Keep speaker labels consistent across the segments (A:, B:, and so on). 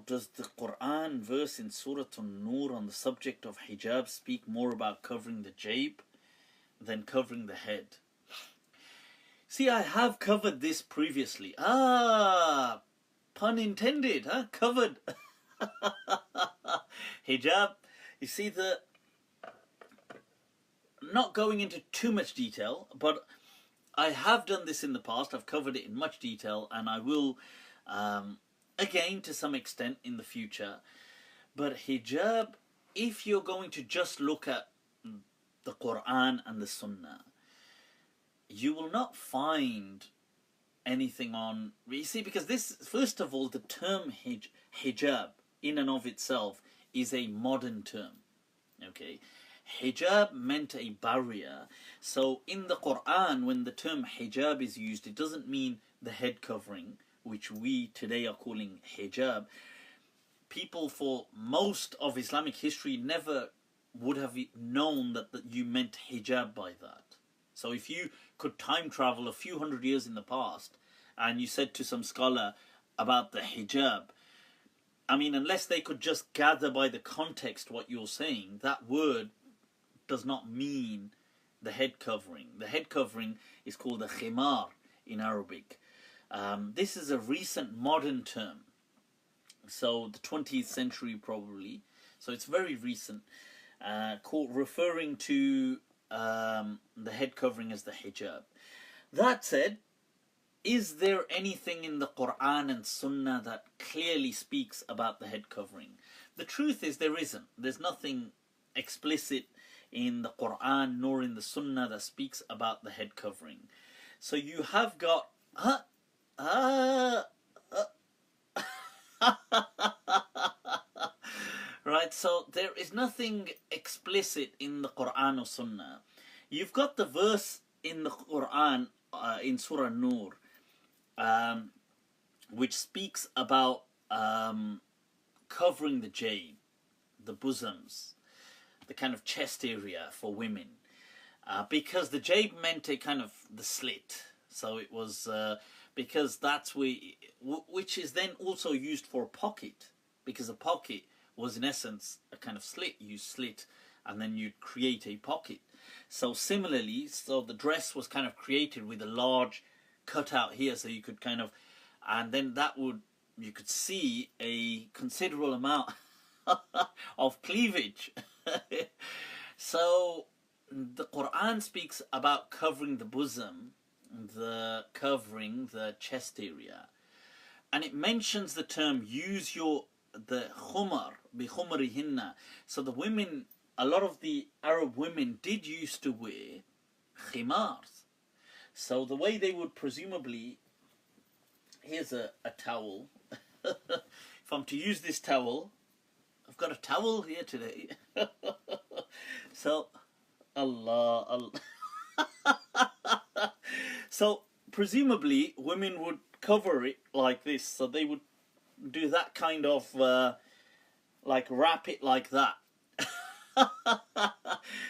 A: does the Quran verse in Surah Al-Nur on the subject of hijab speak more about covering the jayb than covering the head? See, I have covered this previously. Pun intended, huh? Covered. Hijab. You see, not going into too much detail, but I have done this in the past. I've covered it in much detail, and I will, again, to some extent in the future. But hijab, if you're going to just look at the Quran and the Sunnah, you will not find anything on... You see, because this, first of all, the term hijab in and of itself is a modern term. Okay? Hijab meant a barrier. So in the Quran, when the term hijab is used, it doesn't mean the head covering, which we today are calling hijab. People for most of Islamic history never would have known that you meant hijab by that. So if you could time travel a few hundred years in the past and you said to some scholar about the hijab, I mean, unless they could just gather by the context what you're saying, that word does not mean the head covering. The head covering is called a khimar in Arabic. This is a recent modern term. So the 20th century probably. So it's very recent. Referring to the head covering as the hijab. That said, is there anything in the Quran and Sunnah that clearly speaks about the head covering? The truth is there isn't. There's nothing explicit in the Quran nor in the Sunnah that speaks about the head covering. So you have got... Right, so there is nothing explicit in the Quran or Sunnah. You've got the verse in the Quran, in Surah Al-Nur, which speaks about covering the jayb, the bosoms, the kind of chest area for women. Because the jayb meant a kind of the slit. So it was, because that's which is then also used for a pocket. Because a pocket was in essence a kind of slit. You slit and then you'd create a pocket. So similarly, so the dress was kind of created with a large cutout here, so you could kind of, and then you could see a considerable amount of cleavage. So the Quran speaks about covering the bosom, covering the chest area, and it mentions the term use the khumar bi khumarihinna. So the women, a lot of the Arab women did used to wear khimars. So the way they would presumably, here's a towel. If I'm to use this towel, I've got a towel here today. So Allah. So presumably women would cover it like this. So they would do that kind of like wrap it like that.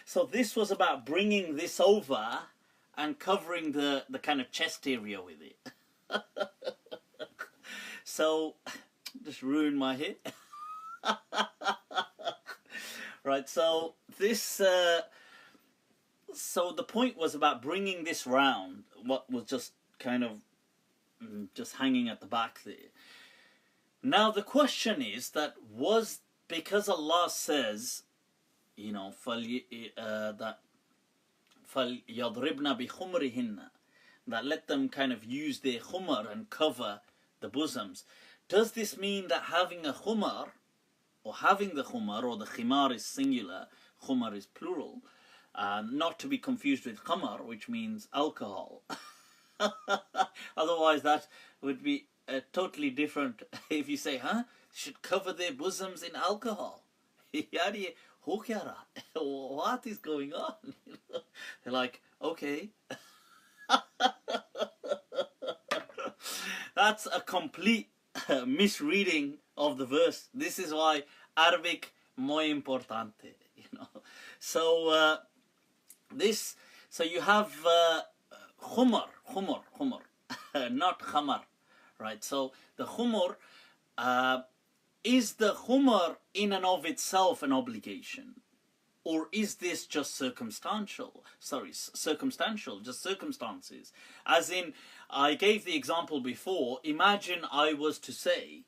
A: So this was about bringing this over and covering the kind of chest area with it. So just ruined my hair. Right, so this so the point was about bringing this round, what was just kind of just hanging at the back there. Now the question is that was because Allah says, you know, that فَلْيَضْرِبْنَا بِخُمْرِهِنَّ, that let them kind of use their khumar and cover the bosoms. Does this mean that having a khumar, or having the khumar, or the khimar is singular, khumar is plural, not to be confused with khamar, which means alcohol. Otherwise that would be totally different if you say, should cover their bosoms in alcohol. What is going on? They're like, okay. That's a complete misreading of the verse. This is why Arabic muy importante, you know. So so you have khumar, not khamar, right? So the khumur is the khumr in and of itself an obligation? Or is this just circumstantial? Circumstantial, just circumstances. As in, I gave the example before, imagine I was to say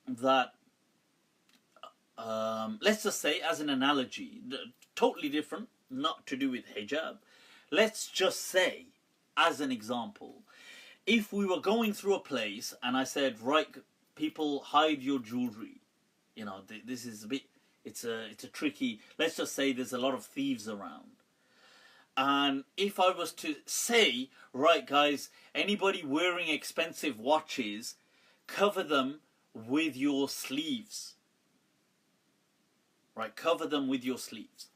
A: that, let's just say as an analogy, totally different, not to do with hijab. Let's just say, as an example, if we were going through a place and I said, right, people, hide your jewelry. You know, this is a bit, it's a tricky, let's just say there's a lot of thieves around. And if I was to say, right guys, anybody wearing expensive watches, cover them with your sleeves. Right, cover them with your sleeves.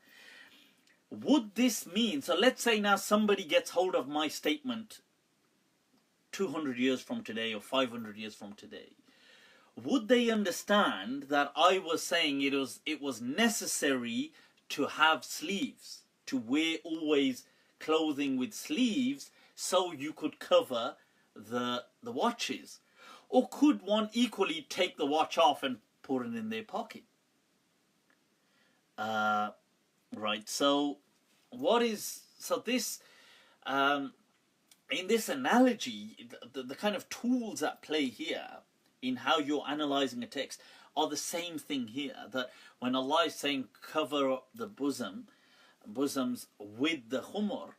A: Would this mean, so let's say now somebody gets hold of my statement 200 years from today or 500 years from today. Would they understand that I was saying it was necessary to have sleeves, to wear always clothing with sleeves so you could cover the watches? Or could one equally take the watch off and put it in their pocket? Right, so this in this analogy, the kind of tools at play here in how you're analyzing a text are the same thing here. That when Allah is saying cover up the bosoms with the khumr,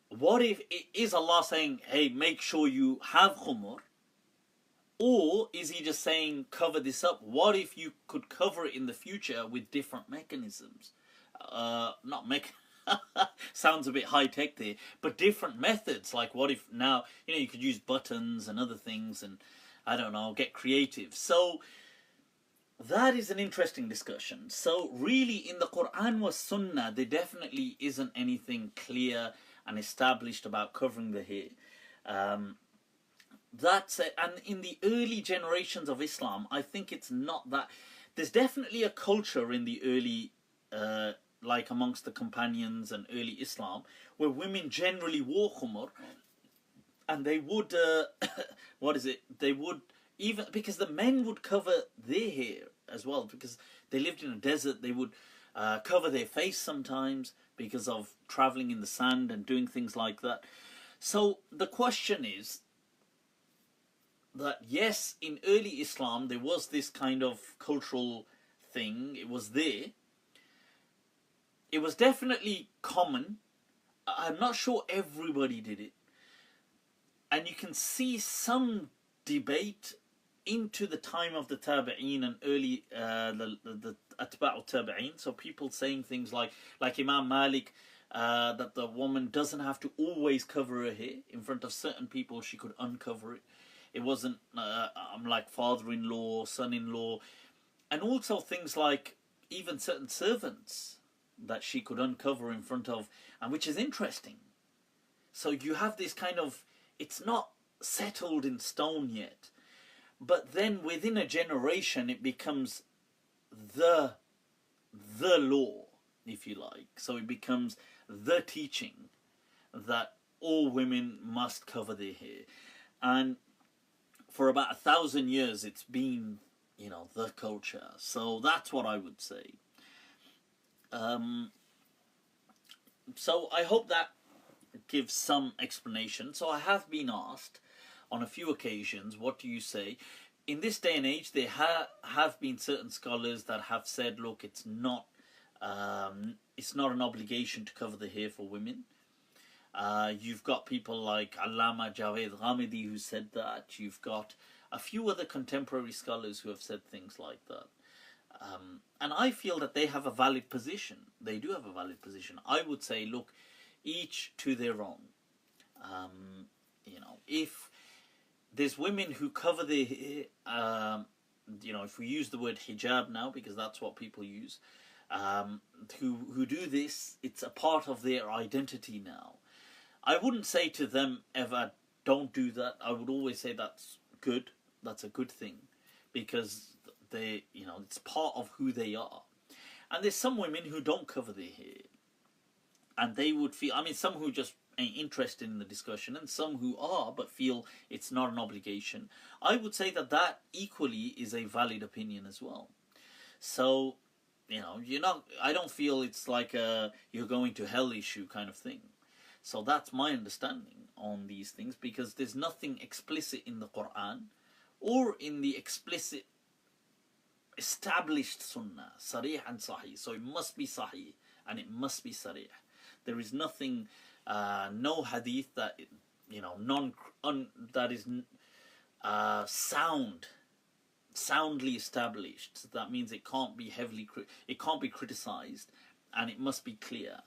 A: what if is Allah saying, hey, make sure you have khumr? Or is he just saying cover this up? What if you could cover it in the future with different mechanisms? Sounds a bit high-tech there, but different methods. Like what if now, you could use buttons and other things and, I don't know, get creative. So that is an interesting discussion. So really in the Quran was Sunnah, there definitely isn't anything clear and established about covering the hair. That's it. And in the early generations of Islam, I think it's not that. There's definitely a culture in the early, like amongst the companions and early Islam, where women generally wore khumr, and they would, they would, even, because the men would cover their hair as well, because they lived in a desert, they would cover their face sometimes because of traveling in the sand and doing things like that. So the question is, that yes, in early Islam there was this kind of cultural thing, it was there, it was definitely common. I'm not sure everybody did it, and you can see some debate into the time of the Tabi'een and early the Atba'u Tabi'een, so people saying things like Imam Malik, that the woman doesn't have to always cover her hair. In front of certain people she could uncover it. It wasn't like father-in-law, son-in-law, and also things like even certain servants that she could uncover in front of, and which is interesting. So you have this kind of, it's not settled in stone yet, but then within a generation it becomes the law, if you like. So it becomes the teaching that all women must cover their hair, and for about 1,000 years it's been, the culture. So that's what I would say. So I hope that gives some explanation. So I have been asked on a few occasions, what do you say? In this day and age, there have been certain scholars that have said, look, it's not an obligation to cover the hair for women. You've got people like Allama Javed Ghamidi who said that. You've got a few other contemporary scholars who have said things like that. And I feel that they have a valid position. They do have a valid position. I would say, look, each to their own. If there's women who cover their hair, if we use the word hijab now, because that's what people use, who do this, it's a part of their identity now. I wouldn't say to them ever, don't do that. I would always say that's good. That's a good thing, because they, it's part of who they are. And there's some women who don't cover their hair, and they would feel, some who just interested in the discussion, and some who are but feel it's not an obligation. I would say that that equally is a valid opinion as well. So, I don't feel it's like a you're going to hell issue kind of thing. So that's my understanding on these things, because there's nothing explicit in the Quran or in the explicit established sunnah, sarih and sahih. So it must be sahih and it must be sarih. There is nothing, no hadith that, that is soundly established. So that means it can't be it can't be criticized, and it must be clear.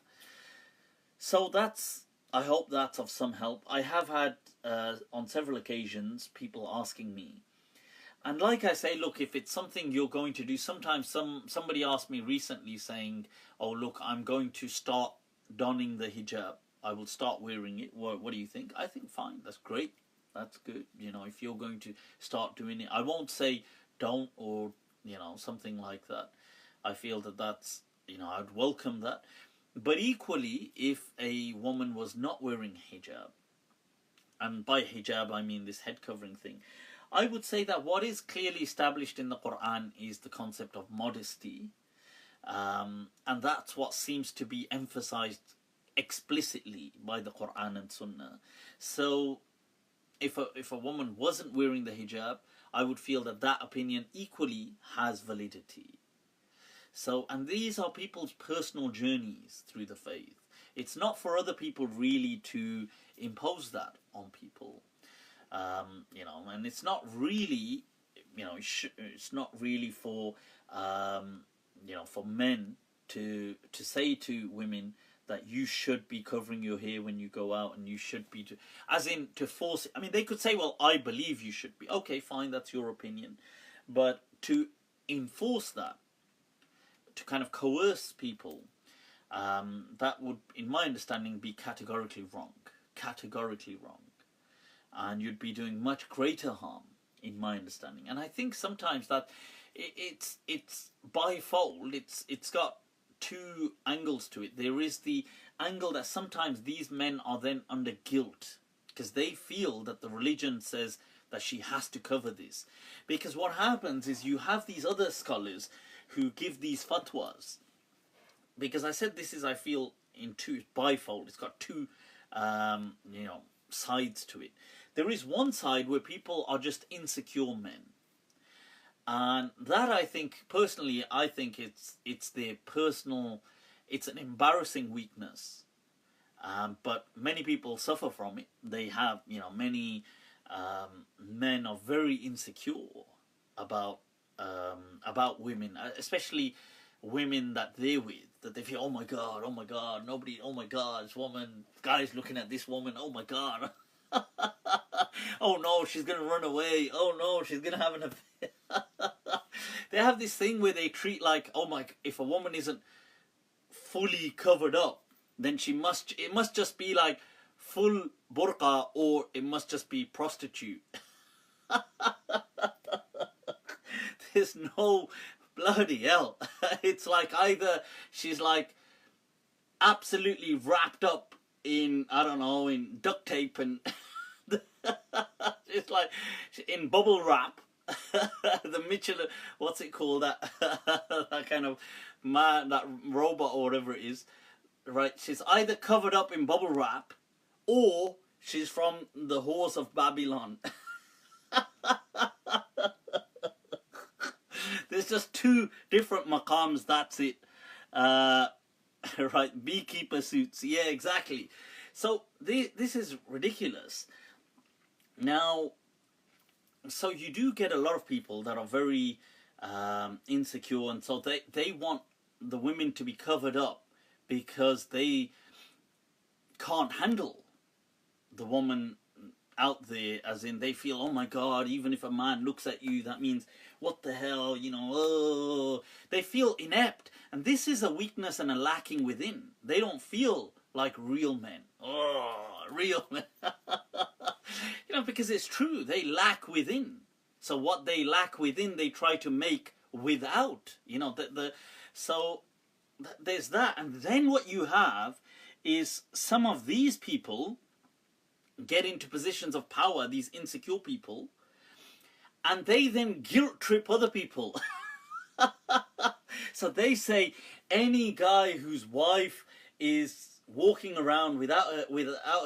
A: So I hope that's of some help. I have had, on several occasions, people asking me. And like I say, look, if it's something you're going to do, sometimes somebody asked me recently saying, oh, look, I'm going to start donning the hijab. I will start wearing it. What do you think? I think fine. That's great. That's good. If you're going to start doing it, I won't say don't or, something like that. I feel that's, I'd welcome that. But equally, if a woman was not wearing hijab, and by hijab I mean this head covering thing, I would say that what is clearly established in the Quran is the concept of modesty, and that's what seems to be emphasized explicitly by the Quran and Sunnah. So if a woman wasn't wearing the hijab, I would feel that opinion equally has validity. So, and these are people's personal journeys through the faith. It's not for other people really to impose that on people, and it's not really, it's not really for, for men to say to women that you should be covering your hair when you go out, and you should be, as in to force it. I mean, they could say, well, I believe you should be. Okay, fine, that's your opinion. But to enforce that, to kind of coerce people, that would, in my understanding, be categorically wrong. Categorically wrong. And you'd be doing much greater harm, in my understanding. And I think sometimes that it's bifold. It's got two angles to it. There is the angle that sometimes these men are then under guilt, because they feel that the religion says that she has to cover this. Because what happens is you have these other scholars who give these fatwas, because I said this is, I feel, in two, bifold. It's got two sides to it. There is one side where people are just insecure men, and that, I think, personally, I think it's their personal, it's an embarrassing weakness, but many people suffer from it. They have, many men are very insecure about women, especially women that they're with, that they feel, oh my god, nobody, oh my god, this woman, guy's looking at this woman, oh my god, oh no, she's gonna run away, oh no, she's gonna have an affair. They have this thing where they treat like, oh my, if a woman isn't fully covered up, then it must just be like full burqa, or it must just be prostitute. There's no bloody hell. It's like either she's like absolutely wrapped up in, I don't know, in duct tape, and it's like in bubble wrap. The Michelin, what's it called? That that kind of man, that robot or whatever it is, right? She's either covered up in bubble wrap, or she's from the horse of Babylon. There's just two different maqams, that's it. Right, beekeeper suits, yeah, exactly. So this is ridiculous. Now, so you do get a lot of people that are very insecure, and so they want the women to be covered up because they can't handle the woman out there, as in they feel, oh my god, even if a man looks at you, that means, what the hell, oh, they feel inept. And this is a weakness and a lacking within. They don't feel like real men. Oh, real men. Because it's true, they lack within. So what they lack within, they try to make without. So there's that. And then what you have is some of these people get into positions of power, these insecure people, and they then guilt trip other people. So they say any guy whose wife is walking around without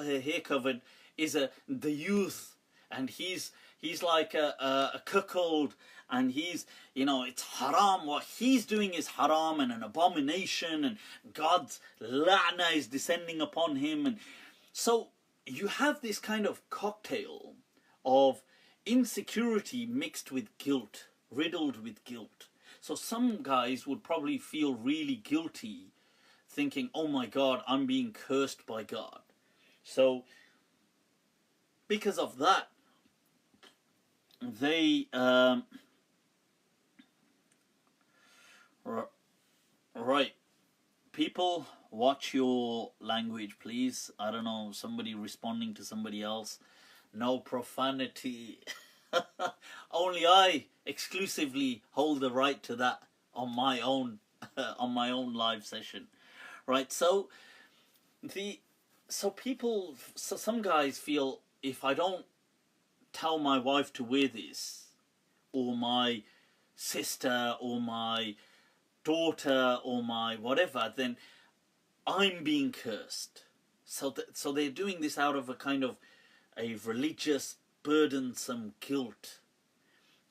A: her hair covered is the youth, and he's like a cuckold, and he's, you know, it's haram. What he's doing is haram and an abomination, and God's la'na is descending upon him. And so you have this kind of cocktail of insecurity mixed with guilt, riddled with guilt. So some guys would probably feel really guilty, thinking, oh my God, I'm being cursed by God. So because of that, they right, people, watch your language, please. I don't know, somebody responding to somebody else. No profanity. Only I exclusively hold the right to that on my own on my own live session. Right, so some guys feel, if I don't tell my wife to wear this, or my sister, or my daughter, or my whatever, then I'm being cursed. So they're doing this out of a kind of a religious, burdensome guilt.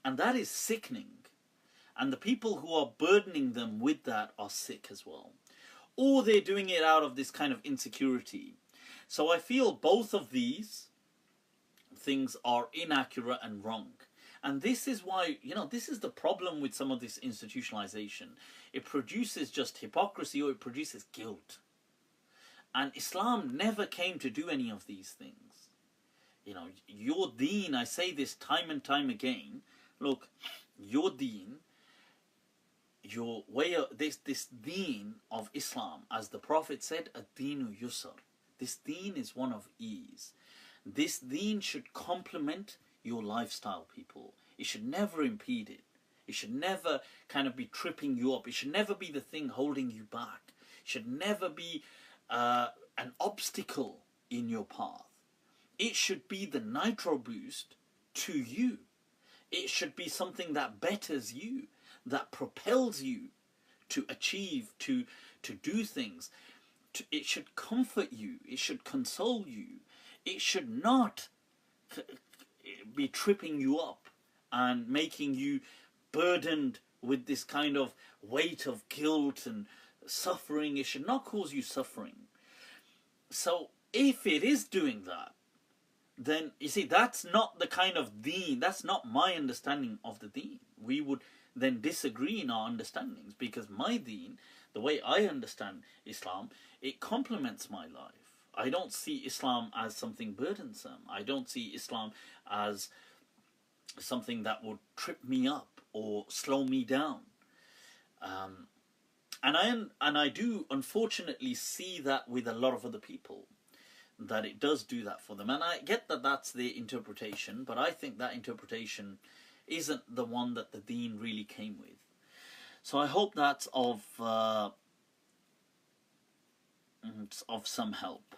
A: And that is sickening. And the people who are burdening them with that are sick as well. Or they're doing it out of this kind of insecurity. So I feel both of these things are inaccurate and wrong. And this is why, you know, this is the problem with some of this institutionalization. It produces just hypocrisy, or it produces guilt. And Islam never came to do any of these things. You know, your deen, I say this time and time again, look, your deen, your way of, this deen of Islam, as the Prophet said, ad-deenu yusr. This deen is one of ease. This deen should complement your lifestyle, people. It should never impede it. It should never kind of be tripping you up. It should never be the thing holding you back. It should never be an obstacle in your path. It should be the nitro boost to you. It should be something that betters you, that propels you to achieve, to do things. It should comfort you. It should console you. It should not be tripping you up and making you burdened with this kind of weight of guilt and suffering. It should not cause you suffering. So if it is doing that, then you see, that's not the kind of deen, that's not my understanding of the deen. We would then disagree in our understandings, because my deen, the way I understand Islam, it complements my life. I don't see Islam as something burdensome. I don't see Islam as something that would trip me up or slow me down. And I do unfortunately see that with a lot of other people, that it does do that for them. And I get that that's their interpretation, but I think that interpretation isn't the one that the deen really came with. So I hope that's of some help.